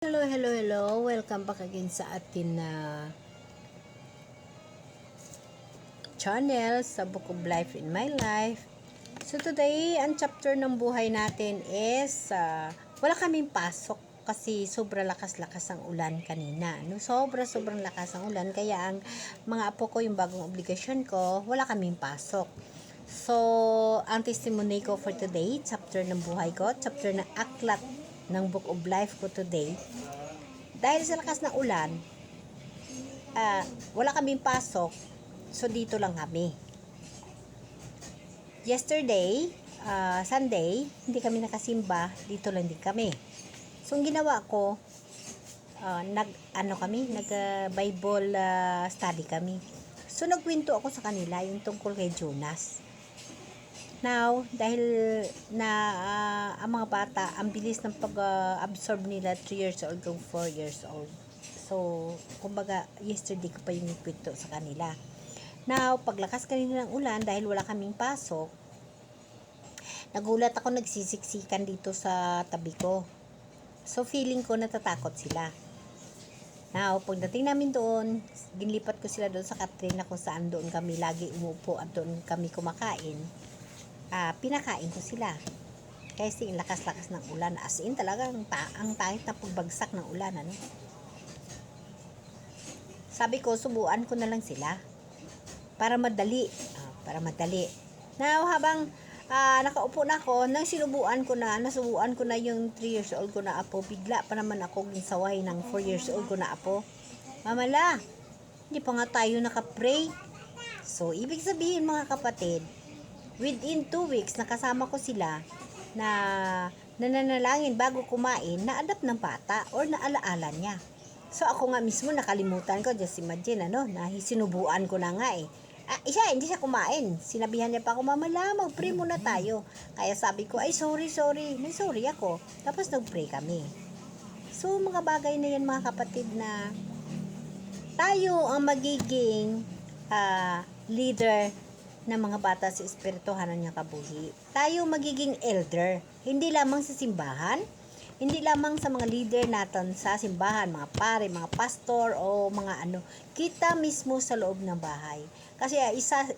Hello, hello, hello. Welcome back again sa atin na channel sa Book of Life in My Life. So today, ang chapter ng buhay natin is wala kaming pasok kasi sobra lakas-lakas ang ulan kanina. No? Sobrang lakas ang ulan kaya ang mga apo ko, yung bagong obligasyon ko, wala kaming pasok. So, ang testimony ko for today, chapter ng buhay ko, chapter ng aklat ng Book of Life ko today. Dahil sa lakas ng ulan, wala kaming pasok, so dito lang kami. Yesterday, Sunday, hindi kami nakasimba, dito lang din kami. So, ang ginawa ko, nag-Bible study kami. So, nagkwento ako sa kanila yung tungkol kay Jonas. Now, dahil na ang mga bata, ang bilis ng pag-absorb nila 3 years old to 4 years old. So, kumbaga, yesterday ko pa yung kwento sa kanila. Now, paglakas kanina ng ulan, dahil wala kaming pasok, nagulat ako, nagsisiksikan dito sa tabi ko. So, feeling ko natatakot sila. Now, pagdating namin doon, ginlipat ko sila doon sa Katrina kung saan doon kami lagi umupo at doon kami kumakain. Pinakain ko sila. Kasi lakas-lakas ng ulan. As in, talagang ang pangit na pagbagsak ng ulan. Ano? Sabi ko, subuan ko na lang sila. Para madali. Now, habang nakaupo na ako, nasubuan ko na yung 3 years old ko na apo. Bigla pa naman ako ginsaway ng 4 years old ko na apo. Mamala, hindi pa nga tayo nakapray. So, ibig sabihin mga kapatid, within 2 weeks, nakasama ko sila na nananalangin bago kumain, na-adapt ng bata or naalaala niya. So, ako nga mismo nakalimutan ko. Just imagine, na sinubuan ko na nga eh. Hindi siya kumain. Sinabihan niya pa ako, Mamala, mag-pray muna tayo. Kaya sabi ko, ay sorry. Nag-sorry ako. Tapos nag-pray kami. So, mga bagay na yan mga kapatid na tayo ang magiging leader ng mga bata sa espirituhan ng kabuhi. Tayo magiging elder, hindi lamang sa simbahan, hindi lamang sa mga leader natin sa simbahan, mga pare, mga pastor o mga kita mismo sa loob ng bahay. Kasi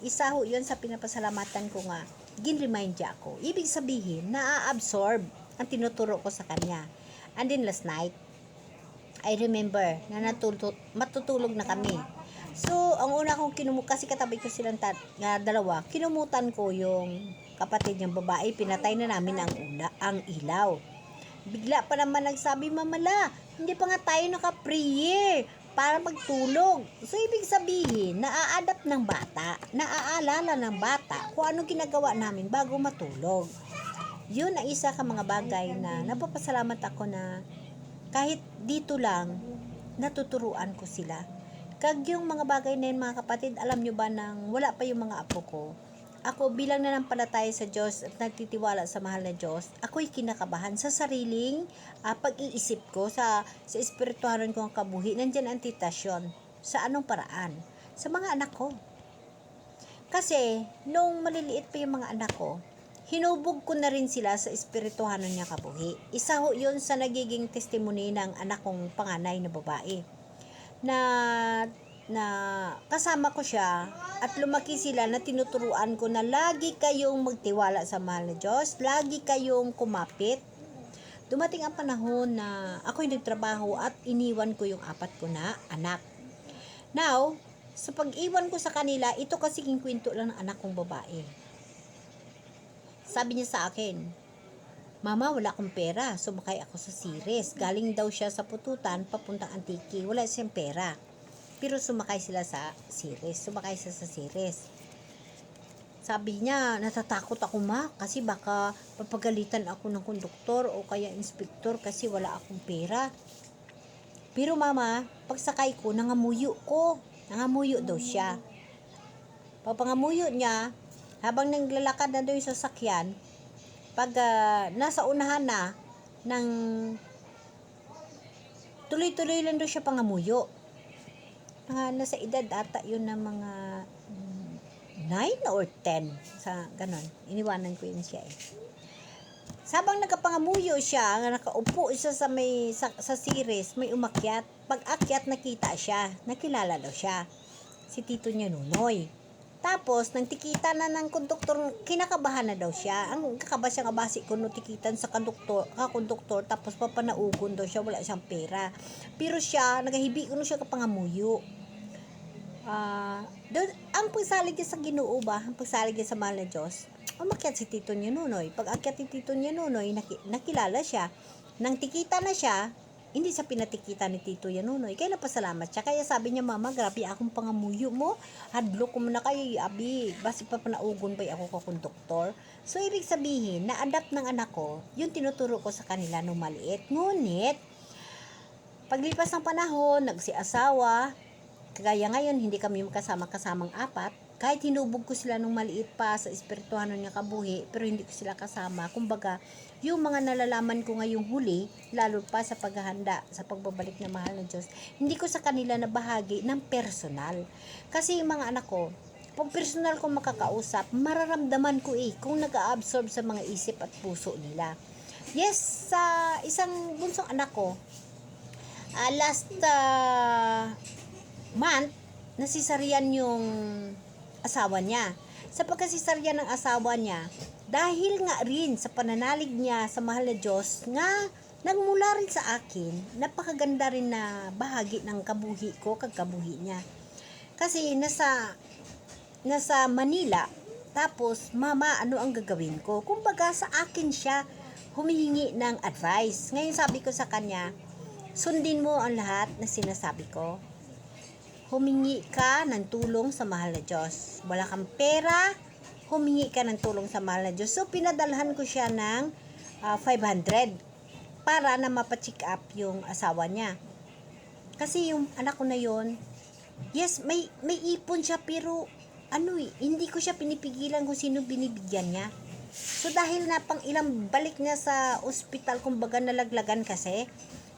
isa ho yun sa pinapasalamatan ko nga, gin-remind niya ako. Ibig sabihin, na-absorb ang tinuturo ko sa kanya. And then last night, I remember na matutulog na kami. So, ang una kong kasi katabi ko silang dalawa, kinumutan ko yung kapatid niyang babae, pinatay na namin ang ilaw. Bigla pa naman nagsabi, Mamala, hindi pa nga tayo naka-prayer para magtulog. So, ibig sabihin, naa-adapt ng bata, naaalala ng bata kung anong ginagawa namin bago matulog. Yun ang isa ka mga bagay na napapasalamat ako na kahit dito lang, natuturuan ko sila. Kag yung mga bagay na yun mga kapatid, alam nyo ba nang wala pa yung mga apo ko, ako bilang nanampalataya sa Diyos at nagtitiwala sa mahal na Diyos, ako'y kinakabahan sa sariling pag-iisip ko, sa espirituhanan ko ang kabuhi. Nandyan ang tentasyon. Sa anong paraan? Sa mga anak ko. Kasi, nung maliliit pa yung mga anak ko, hinubog ko na rin sila sa espirituhanan niya kabuhi. Isa ho yun sa nagiging testimony ng anak kong panganay na babae. Na kasama ko siya at lumaki sila na tinuturuan ko na lagi kayong magtiwala sa mahal na Diyos, lagi kayong kumapit. Dumating ang panahon na ako'y nagtrabaho at iniwan ko yung 4 ko na anak. Now, sa pag-iwan ko sa kanila, ito kasing kwento lang ng anak kong babae. Sabi niya sa akin, Mama, wala akong pera. Sumakay ako sa Ceres. Galing daw siya sa Pututan, papuntang Antique. Wala siyang pera. Pero sumakay sila sa Ceres. Sabi niya, natatakot ako ma, kasi baka papagalitan ako ng konduktor o kaya inspektor kasi wala akong pera. Pero mama, pagsakay ko, nangamuyo daw siya. Pagpangamuyo niya, habang naglalakad na daw yung sasakyan, pag nasa unahan na ng tuloy-tuloy lang daw siya pangamuyo. Nasa edad ata yun ng mga 9 or 10 sa ganon. Iniwanan ko yun siya eh. Sabang nakapangamuyo siya, nga nakaupo siya sa series, may umakyat. Pag akyat nakita siya, nakilala daw siya. Si tito niya Nunoy. Tapos nang tikita na ng konduktor, kinakabahan na daw siya. Ang kakaba siya nga basi kuno tikitan sa konduktor, tapos papanaugon daw siya, wala siyang pera. Pero siya nagahibi kuno siya kapangamuyo. Ang pagsalig niya sa Ginoo ba, ang pagsalig niya sa mahal na Diyos, umakyat si Tito niya Nunoy. Pag akyat ni Tito niya Nunoy, nakilala siya. Nang tikita na siya, hindi sa pinatikita ni Tito niya Nunoy. Kaya napasalamat siya. Kaya sabi niya, Mama, grabe akong pangamuyo mo. Hadlo ko muna kayo, abi. Basi pa panaugon ba ako ka konduktor. So, ibig sabihin, na-adapt ng anak ko, yung tinuturo ko sa kanila nung maliit. Ngunit, paglipas ng panahon, nagsiasawa, kagaya ngayon, hindi kami kasama-kasamang apat. Kahit hinubog ko sila nung maliit pa sa espirituhan niya kabuhi, pero hindi ko sila kasama. Kumbaga, yung mga nalalaman ko ngayong huli, lalo pa sa paghahanda, sa pagbabalik ng mahal ng Diyos, hindi ko sa kanila nabahagi ng personal. Kasi yung mga anak ko, pag personal ko makakausap, mararamdaman ko kung nag-a-absorb sa mga isip at puso nila. Yes, sa isang bunsong anak ko, last month, nasisaryan yung asawa niya. Sa pagkasisaryan ng asawa niya, dahil nga rin sa pananalig niya sa mahal na Diyos, nga nagmula rin sa akin, napakaganda rin na bahagi ng kabuhi ko, kagkabuhi niya. Kasi nasa Manila, tapos, Mama, ano ang gagawin ko? Kumbaga sa akin siya humihingi ng advice. Ngayon sabi ko sa kanya, sundin mo ang lahat na sinasabi ko. Humingi ka ng tulong sa mahal na Diyos. Wala kang pera, humingi ka ng tulong sa mahal na Diyos. So, pinadalhan ko siya ng 500 para na mapacheck up yung asawa niya. Kasi yung anak ko na yon, yes, may ipon siya, pero hindi ko siya pinipigilan kung sino binibigyan niya. So, dahil na pang ilang balik niya sa ospital, kumbaga nalaglagan kasi,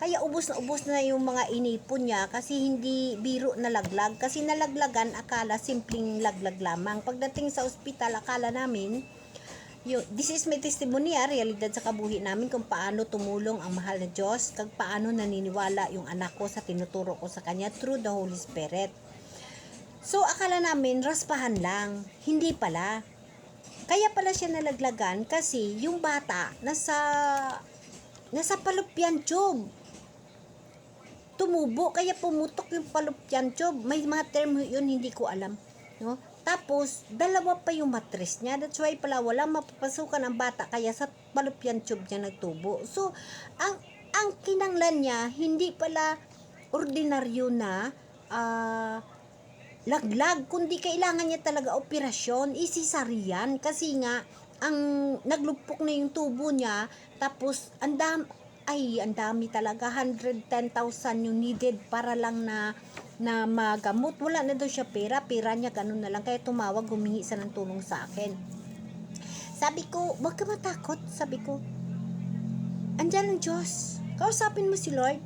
kaya ubos na yung mga inipon niya kasi hindi biro na laglag. Kasi nalaglagan, akala simpleng laglag lamang. Pagdating sa ospital, akala namin, this is my testimony, realidad sa kabuhi namin kung paano tumulong ang mahal na Diyos, kung paano naniniwala yung anak ko sa tinuturo ko sa kanya through the Holy Spirit. So, akala namin, raspahan lang. Hindi pala. Kaya pala siya nalaglagan kasi yung bata nasa fallopian tube. Tumubo, kaya pumutok yung fallopian tube. May mga term yun, hindi ko alam. No? Tapos, dalawa pa yung mattress niya. That's why pala walang mapapasukan ang bata, kaya sa fallopian tube niya nagtubo. So, ang kinanglan niya, hindi pala ordinaryo na laglag, kundi kailangan niya talaga operasyon, isisarian. Kasi nga, ang naglupok na yung tubo niya, tapos ang dami talaga, 110,000 yung needed para lang na magamot. Wala na daw siya pera niya ganun na lang, kaya tumawag, humingi siya ng tulong sa akin. Sabi ko, wag ka matakot, sabi ko, andyan ang Diyos, kausapin mo si Lord,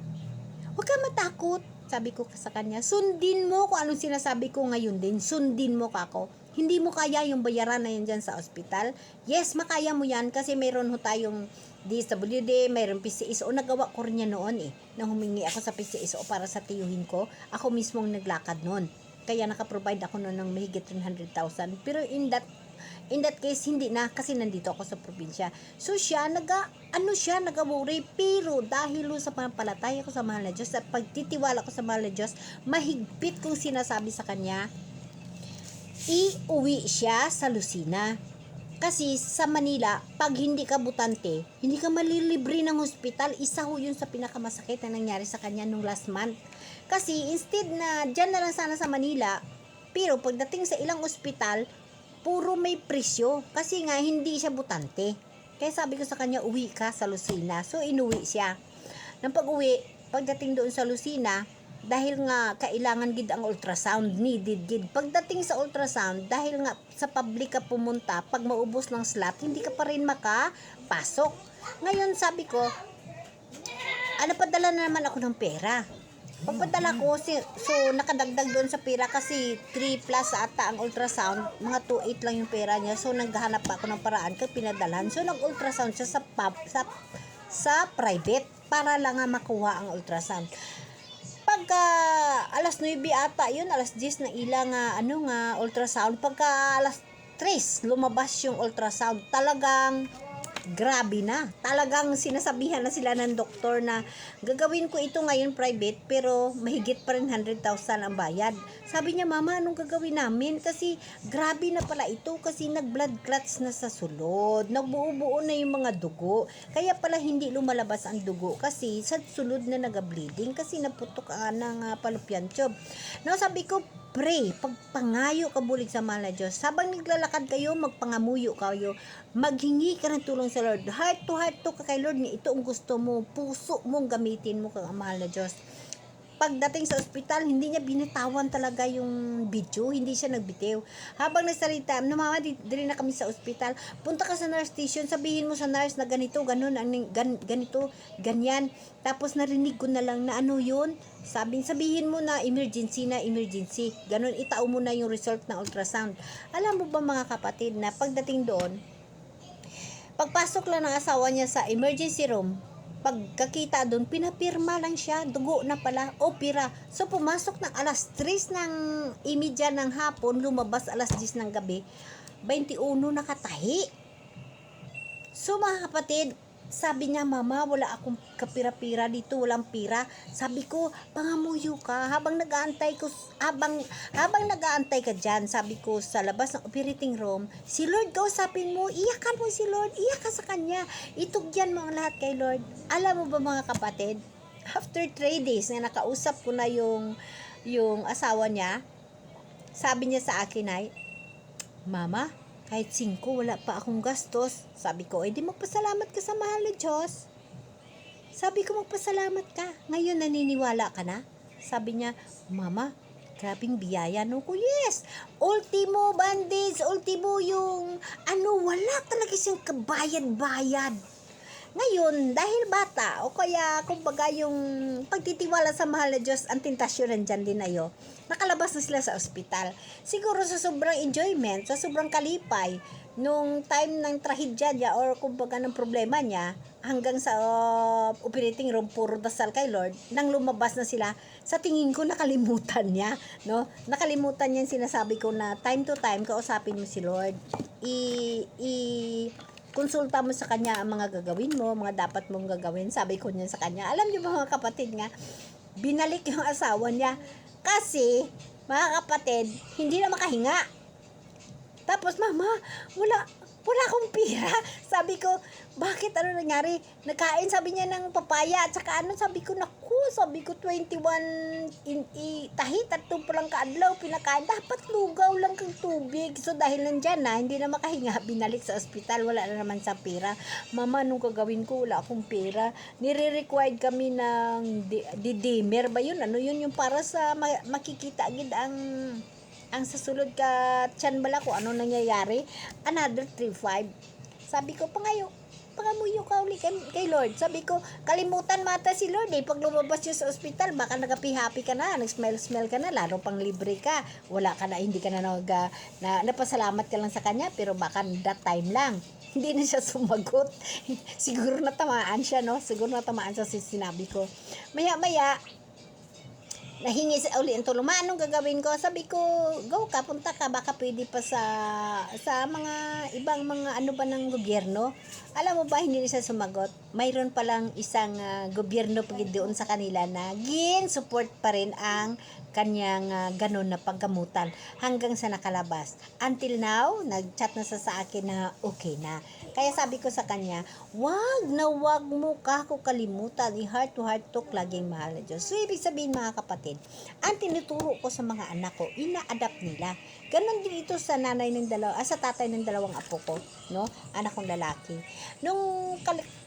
wag ka matakot, sabi ko sa kanya, sundin mo kung anong sinasabi ko ngayon din, sundin mo ka ako. Hindi mo kaya yung bayaran na yan dyan sa ospital? Yes, makaya mo yan kasi mayroon ho tayong DSWD, mayroon PCSO. Nagawa ko rin yan noon nang humingi ako sa PCSO para sa tiyuhin ko. Ako mismong naglakad noon. Kaya nakaprovide ako noon ng mahigit 300,000. Pero in that case, hindi na kasi nandito ako sa probinsya. So siya, nag-worry. Pero dahil sa panampalataya ko sa mahal na Diyos at pagtitiwala ko sa mahal na Diyos, mahigpit kong sinasabi sa kanya, iuwi siya sa Lucena. Kasi sa Manila, pag hindi ka butante, hindi ka malilibre ng hospital. Isa ho yun sa pinakamasakit na nangyari sa kanya nung last month. Kasi instead na dyan na lang sana sa Manila, pero pagdating sa ilang ospital, puro may presyo. Kasi nga hindi siya butante. Kaya sabi ko sa kanya, uwi ka sa Lucena. So inuwi siya. Nang pag-uwi, pagdating doon sa Lucena, dahil nga kailangan gid ang ultrasound, needed gid. Pagdating sa ultrasound, dahil nga sa public ka pumunta, pag maubos ng slot, hindi ka pa rin makapasok. Ngayon sabi ko, padala na naman ako ng pera. Pagpadala ko, so nakadagdag doon sa pera kasi 3 plus ata ang ultrasound, mga 2.8 lang yung pera niya. So naghahanap ako ng paraan kag pinadalan. So nag-ultrasound siya sa private para lang nga makuha ang ultrasound. Pagka alas 9 ata yun, alas 10 na ilang ultrasound. Pagka alas 3 lumabas yung ultrasound, talagang grabe na. Talagang sinasabihan na sila ng doktor na gagawin ko ito ngayon private pero mahigit pa rin 100,000 ang bayad. Sabi niya, mama, anong gagawin namin? Kasi grabe na pala ito kasi nag-blood clots na sa sulod. Nagbuo-buo na yung mga dugo. Kaya pala hindi lumalabas ang dugo kasi sa sulod na naga-bleeding kasi naputok ng fallopian tube. No, sabi ko, pray, pagpangayo ka bulig sa mahal na Diyos. Habang naglalakad kayo, magpangamuyo kayo, maghingi ka ng tulong sa Lord. Heart to ka kay Lord, ni ito ang gusto mo, puso mong gamitin mo kang mahal na Diyos. Pagdating sa ospital, hindi niya binitawan talaga yung video, hindi siya nagbitiw. Habang nagsalita, mama, dili na kami sa ospital, punta ka sa nurse station, sabihin mo sa nurse na ganito, ganun, ganito, ganyan. Tapos narinig ko na lang na ano yun, sabihin mo na emergency. Ganun, itao mo na yung result ng ultrasound. Alam mo ba mga kapatid na pagdating doon, pagpasok lang ng asawa niya sa emergency room, pagkakita doon, pinapirma lang siya, dugo na pala, opera. So, pumasok ng alas 3 ng imidya ng hapon, lumabas alas 10 ng gabi, 21 nakatahi. So, mga kapatid, sabi niya, mama, wala akong kapira-pira dito, walang pira. Sabi ko, pangamuyo ka. Habang nag-aantay ka dyan, sabi ko, sa labas ng operating room, si Lord, kausapin mo, iyakan mo si Lord, iyak ka sa kanya. Itugyan mo ang lahat kay Lord. Alam mo ba mga kapatid, after 3 days na nakausap ko na yung asawa niya, sabi niya sa akin ay, mama, kahit 5, wala pa akong gastos. Sabi ko, di magpasalamat ka sa mahal na Diyos. Sabi ko, magpasalamat ka. Ngayon, naniniwala ka na? Sabi niya, mama, grabing biyaya. No ko, yes. Ultimo bandage, ultimo yung, wala talaga siyang kabayad-bayad. Ngayon, dahil bata, o kaya, kumbaga yung pagtitiwala sa mahal na Diyos, ang tentasyon nandyan din ayo, nakalabas na sila sa ospital. Siguro sa sobrang enjoyment, sa sobrang kalipay, nung time ng trahedya niya, or kumbaga ng problema niya, hanggang sa operating room, puro dasal kay Lord, nang lumabas na sila, sa tingin ko, nakalimutan niya, no? Nakalimutan niya yung sinasabi ko na time to time, kausapin mo si Lord, konsulta mo sa kanya ang mga gagawin mo, mga dapat mong gagawin. Sabi ko niya sa kanya. Alam niyo mga kapatid nga, binalik yung asawa niya kasi, mga kapatid, hindi na makahinga. Tapos, mama, wala akong pira. Sabi ko, bakit ano nangyari? Nagkain, sabi niya ng papaya at saka sabi ko, 21 tahi, 3 pa lang kaadlaw, pinakain. Dapat lugaw lang kang tubig. So, dahil nandyan na, hindi na makahinga, binalik sa ospital, wala na naman sa pera. Mama, anong gagawin ko? Wala akong pera. Nire-required kami ng dimer ba yun? Ano yun? Yung para sa makikita agad ang sasulod ka tiyan bala ko ano nangyayari, another 3-5. Sabi ko, pangamuyo ka uli kay Lord. Sabi ko, kalimutan mata si Lord pag lumabas yun sa ospital, baka nag-happy ka na, nag-smile ka na, lalo pang libre ka, wala ka na, hindi ka na napasalamat ka lang sa kanya, pero baka that time lang. Hindi na siya sumagot. Siguro natamaan siya, no? Siguro natamaan siya sa sinabi ko. Maya nahingi sa uli ang tulong. Anong gagawin ko? Sabi ko, go ka, punta ka, baka pwede pa sa mga ibang mga ng gobyerno. Alam mo ba, hindi siya sumagot. Mayroon palang isang gobyerno pagid doon sa kanila na support pa rin ang kanyang ganun na paggamutan hanggang sa nakalabas. Until now, nag-chat na sa akin na okay na. Kaya sabi ko sa kanya, wag mo ka ko kalimutan. I-heart to heart talk, laging mahal na Diyos. So, ibig sabihin mga kapatid, ang tinuturo ko sa mga anak ko, ina-adapt nila. Ganon din ito sa sa tatay ng 2 apo ko, no? Anak kong lalaki. Nung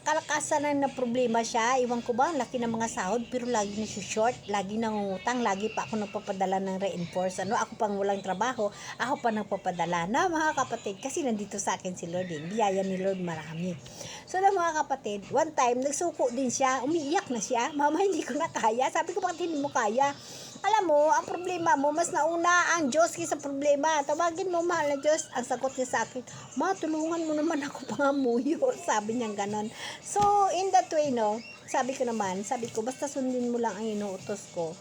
kalakasan na problema siya. Iwan ko ba, ang laki ng mga sahod, pero lagi na siya short, lagi nangungutang, lagi pa ako nagpapadala ng reinforce. Ako pang walang trabaho, ako pa nagpapadala. Na mga kapatid, kasi nandito sa akin si Lord din. Biyaya ni Lord marami. So na mga kapatid, one time, nagsuko din siya, umiiyak na siya. Mama, hindi ko na kaya. Sabi ko, bakit hindi mo kaya? Alam mo, ang problema mo, mas nauna ang Diyos kaysa problema. Tawagin mo, mahal na Diyos. Ang sagot niya sa akin, ma, tulungan mo naman ako pangamuyo. Sabi niya ganon. So, in that way, no, sabi ko, basta sundin mo lang ang inuutos ko.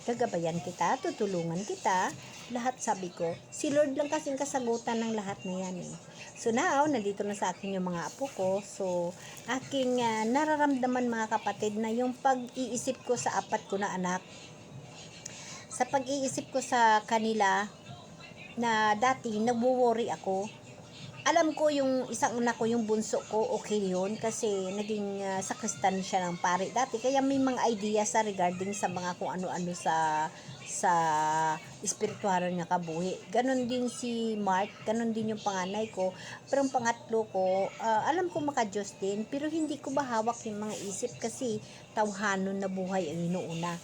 Gagabayan kita, tutulungan kita. Lahat sabi ko, si Lord lang kasing kasagutan ng lahat na yan eh. So now, nandito na sa akin yung mga apo ko. So, aking nararamdaman mga kapatid na yung pag-iisip ko sa apat ko na anak, sa pag-iisip ko sa kanila na dati nagwo-worry ako. Alam ko yung isang anak ko, yung bunso ko, okay yun kasi naging sakristan siya ng pare dati. Kaya may mga idea sa regarding sa mga kung ano-ano sa espiritual niya kabuhi. Ganon din si Mark, ganon din yung panganay ko. Pero ang pangatlo ko, alam ko maka-Diyos din, pero hindi ko bahawak yung mga isip kasi tawhanon na buhay ang inuuna.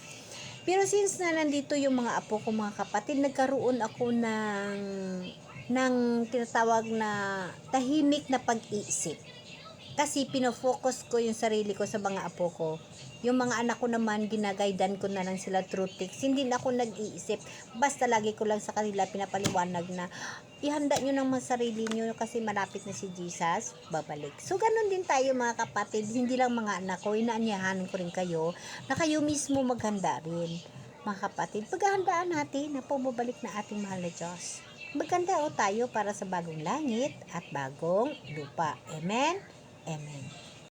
Pero since na nandito yung mga apo ko, mga kapatid, nagkaroon ako ng tinatawag na tahimik na pag-iisip. Kasi pinofocus ko yung sarili ko sa mga apo ko. Yung mga anak ko naman, ginagaydan ko na lang sila through text. Hindi na ako nag-iisip. Basta lagi ko lang sa kanila pinapaliwanag na ihanda nyo ng mga sarili nyo kasi malapit na si Jesus, babalik. So, ganun din tayo mga kapatid. Hindi lang mga anak ko, inaanyahan ko rin kayo na kayo mismo maghanda rin. Mga kapatid, paghahandaan natin na pumabalik na ating mahal na Diyos. Maganda tayo para sa bagong langit at bagong lupa. Amen? Amen.